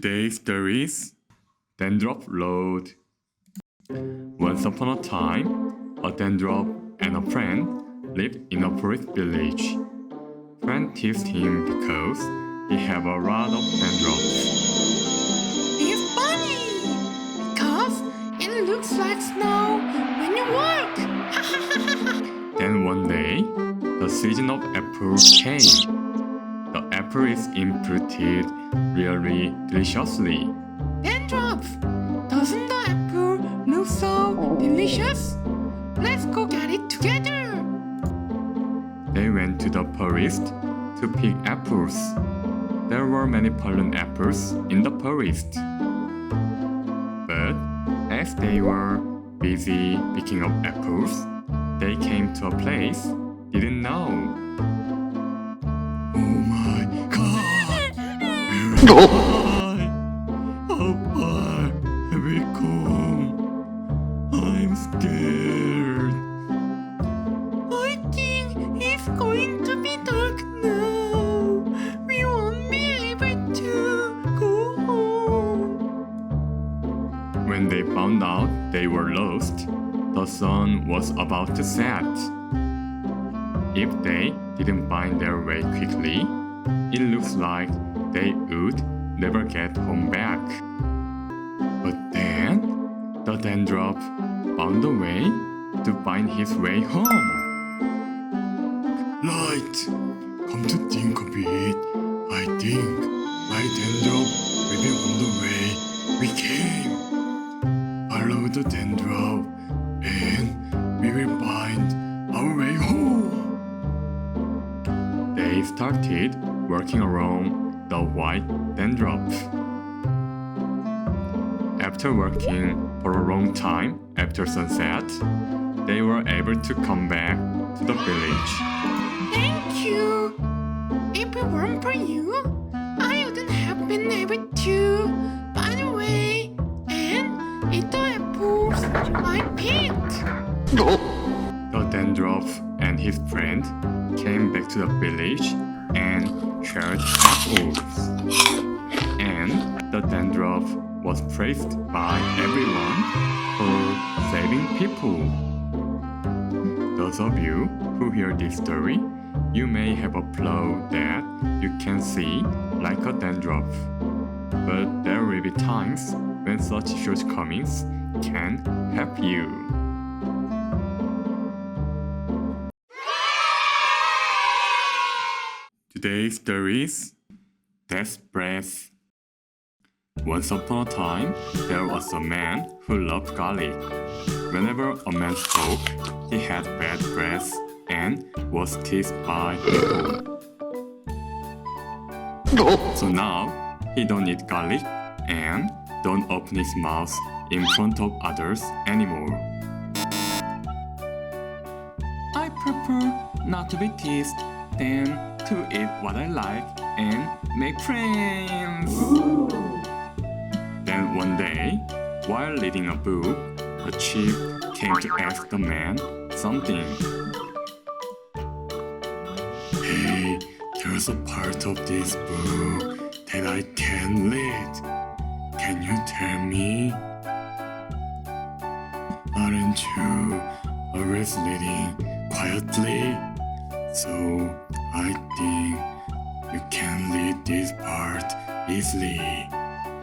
Today's story is Dandruff Road. Once upon a time, a Dandruff and a friend lived in a forest village. Friend teased him because he had a lot of dandruff. It's funny because it looks like snow when you walk. Then one day, the season of apples came. The apple is fruited really deliciously. Dandruff, doesn't the apple look so delicious? Let's go get it together. They went to the forest to pick apples. There were many pollen apples in the forest. But as they were busy picking up apples, they came to a place they didn't know. Oh my God! Where am I? How far have we come? I'm scared. I think it's going to be dark now. We won't be able to go home. When they found out they were lost, the sun was about to set. If they didn't find their way quickly, it looks like they would never get home back. But then, the Dandruff found a way to find his way home. Right, come to think of it, I think my Dandruff will be on the way we came. Follow the Dandruff and we will find our way home. They started working around the white Dandruff. After working for a long time after sunset, they were able to come back to the village. Thank you. If it weren't for you, I wouldn't have been able to find a way and eat the apples I picked. The Dandruff and his friend came back to the village and shared apples. And the Dandruff was praised by everyone for saving people. Those of you who hear this story, you may have a flaw that you can see like a Dandruff. But there will be times when such shortcomings can help you. Today's story is Death's Breath. Once upon a time, there was a man who loved garlic. Whenever a man spoke, he had bad breath and was teased by people. So now, he don't eat garlic and don't open his mouth in front of others anymore. I prefer not to be teased than to eat what I like and make friends. Then one day, while reading a book, the chief came to ask the man something. Hey, there's a part of this book that I can't read. Can you tell me? Aren't you always reading quietly? So I think you can read this part easily.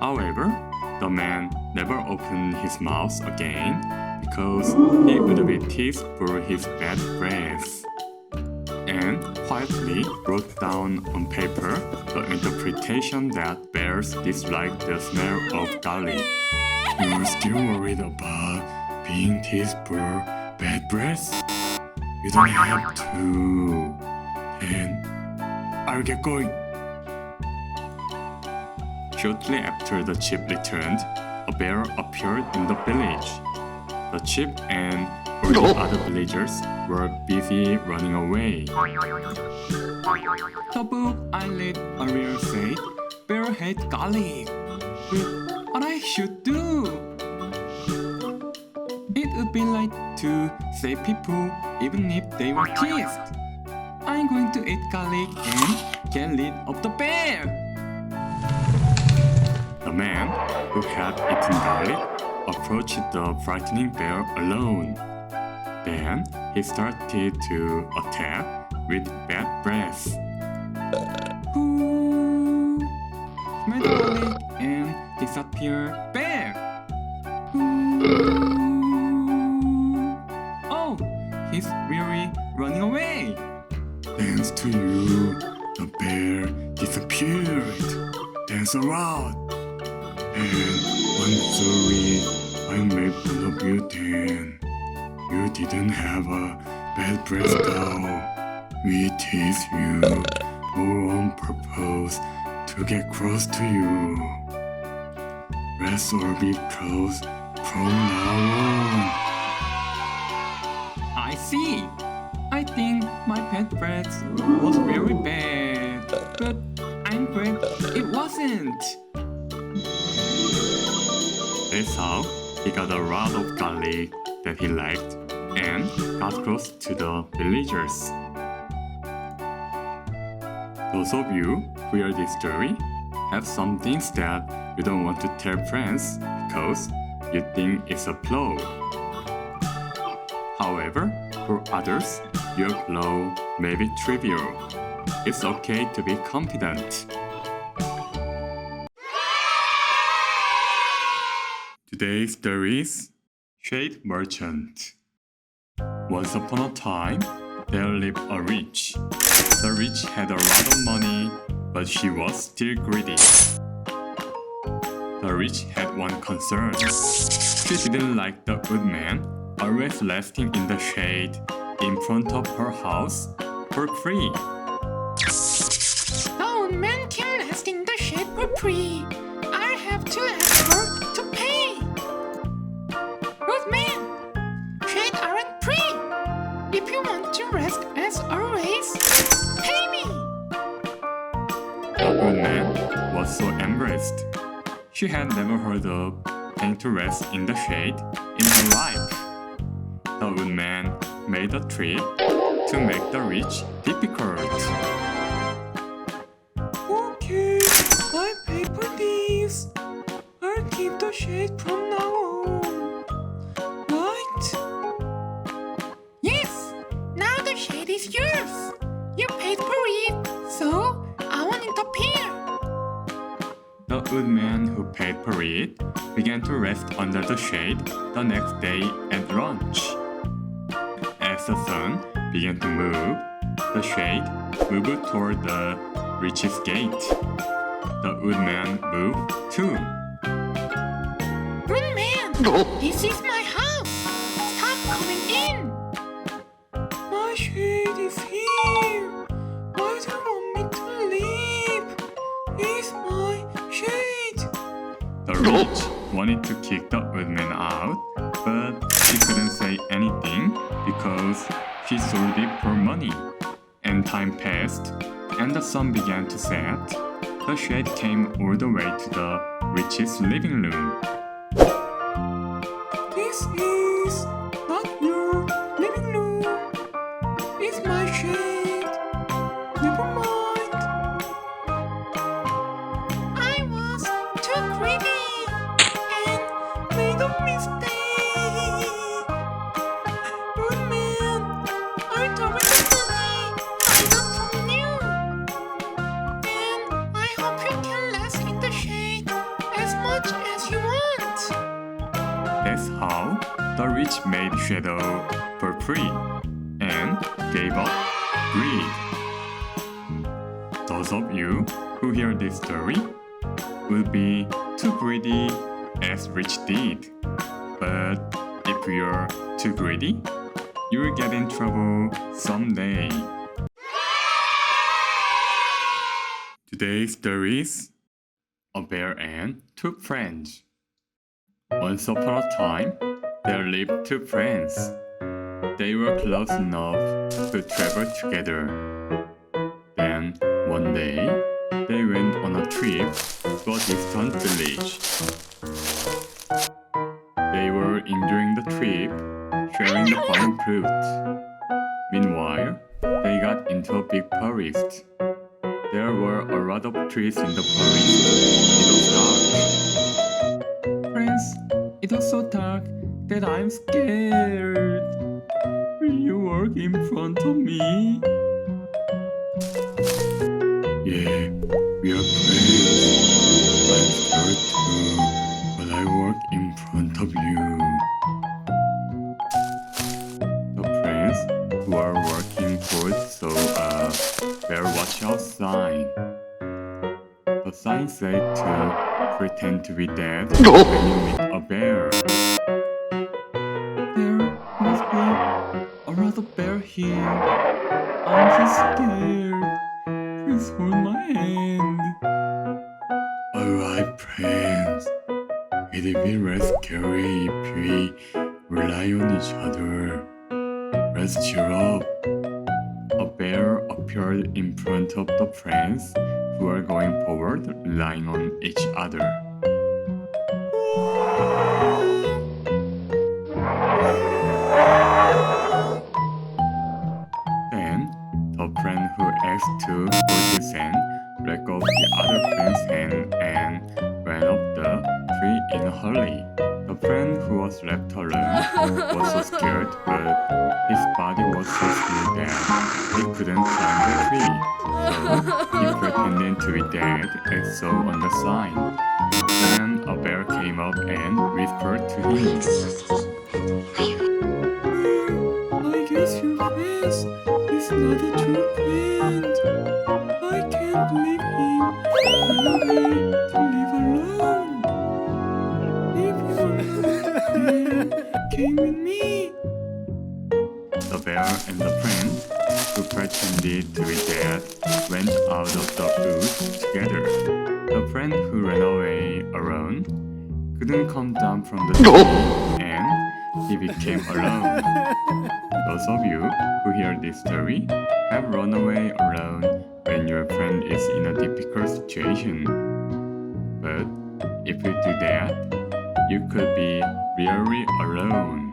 However, the man never opened his mouth again because he would be teased for his bad breath, and quietly wrote down on paper the interpretation that bears dislike the smell of garlic. You're still worried about being teased for bad breath? You don't have to. And I'll get going. Shortly after the chief returned, a bear appeared in the village. The chief and all the other villagers were busy running away. The book I read earlier said bear hate garlic. But what I should do? It would be like to save people even if they were teased. I'm going to eat garlic and get rid of the bear. The man who had eaten garlic approached the frightening bear alone. Then he started to attack with bad breath. Ooh, smell the garlic and disappear bear. Ooh. Oh, he's really running away. Thanks to you, the bear disappeared. Thanks a lot. And I'm sorry I made fun of you then. You didn't have a bad breath though. We teased you all on purpose to get close to you. Let's all be close from now on. I see. I think my pet breath was very bad, but I'm glad it wasn't. That's how he got a lot of garlic that he liked and got close to the villagers. Those of you who hear this story have some things that you don't want to tell friends because you think it's a flaw. However, for others, your flaw may be trivial. It's okay to be confident. Today's story is Shade Merchant. Once upon a time, there lived a witch. The witch had a lot of money, but she was still greedy. The witch had one concern. She didn't like the woodman always resting in the shade in front of her house for free. The old man can rest in the shade for free. I have to ask her to pay. Old man, shade aren't free. If you want to rest as always, pay me. The woman was so embarrassed. She had never heard of paying to rest in the shade in her life. The woodman made a trick to make the rich difficult. Okay, I'll pay for this. I'll keep the shade from now on. Right? Yes, now the shade is yours. You paid for it, so I won't interfere. The woodman who paid for it began to rest under the shade the next day at lunch. As the sun began to move, the shade moved toward the witch's gate. The woodman moved too. Woodman, this is my house. Stop coming in. My shade is here. Why do you want me to leave? It's my shade. The witch wanted to kick the woodman out, but she couldn't say anything because she sold it for money. And time passed, and the sun began to set. The shade came all the way to the witch's living room. This is not your living room. It's my shade. Never mind. I was too greedy and made a mistake. Woodman, I doubled the money I got from you. And I hope you can rest in the shade as much as you want. That's how the rich made shadow for free and gave up greed. Those of you who hear this story will be too greedy as rich did. But if you're too greedy, you will get in trouble someday. Today's story is A Bear and Two Friends. Once upon a time, there lived two friends. They were close enough to travel together. Then, one day, they went on a trip to a distant village. They were enjoying the trip, sharing the fine fruit. Meanwhile, they got into a big forest. There were a lot of trees in the forest. It was dark. It was so dark that I'm scared. Will you walk in front of me? Yeah, we are friends. I'm scared too, but I walk in front of you. The friends who are walking forward saw a bear watch out sign. The sign said to pretend to be dead when you meet a bear. There must be a lot of bear here. I'm so scared. Please hold my hand. Alright, friends. It'd be less scary if we rely on each other. Let's cheer up. A bear appeared in front of the friends who are going forward, relying on each other. Then, the friend who asked to hold his hand let go of the other friend's hand and ran up the tree in a hurry. The friend who was left alone was so scared, but his body was so still that he couldn't climb the tree. So he pretended to be dead as saw on the sign. Then a bear came up and whispered to him. I guess your friend is not a true friend. I can't leave him. Allow me to live alone. If you want to came with me. The bear and the friend who pretended to be dead went out of the woods together. The friend who ran away alone couldn't come down from the tree and he became alone. Those of you who hear this story have run away alone when your friend is in a difficult situation. But if you do that, you could be really alone.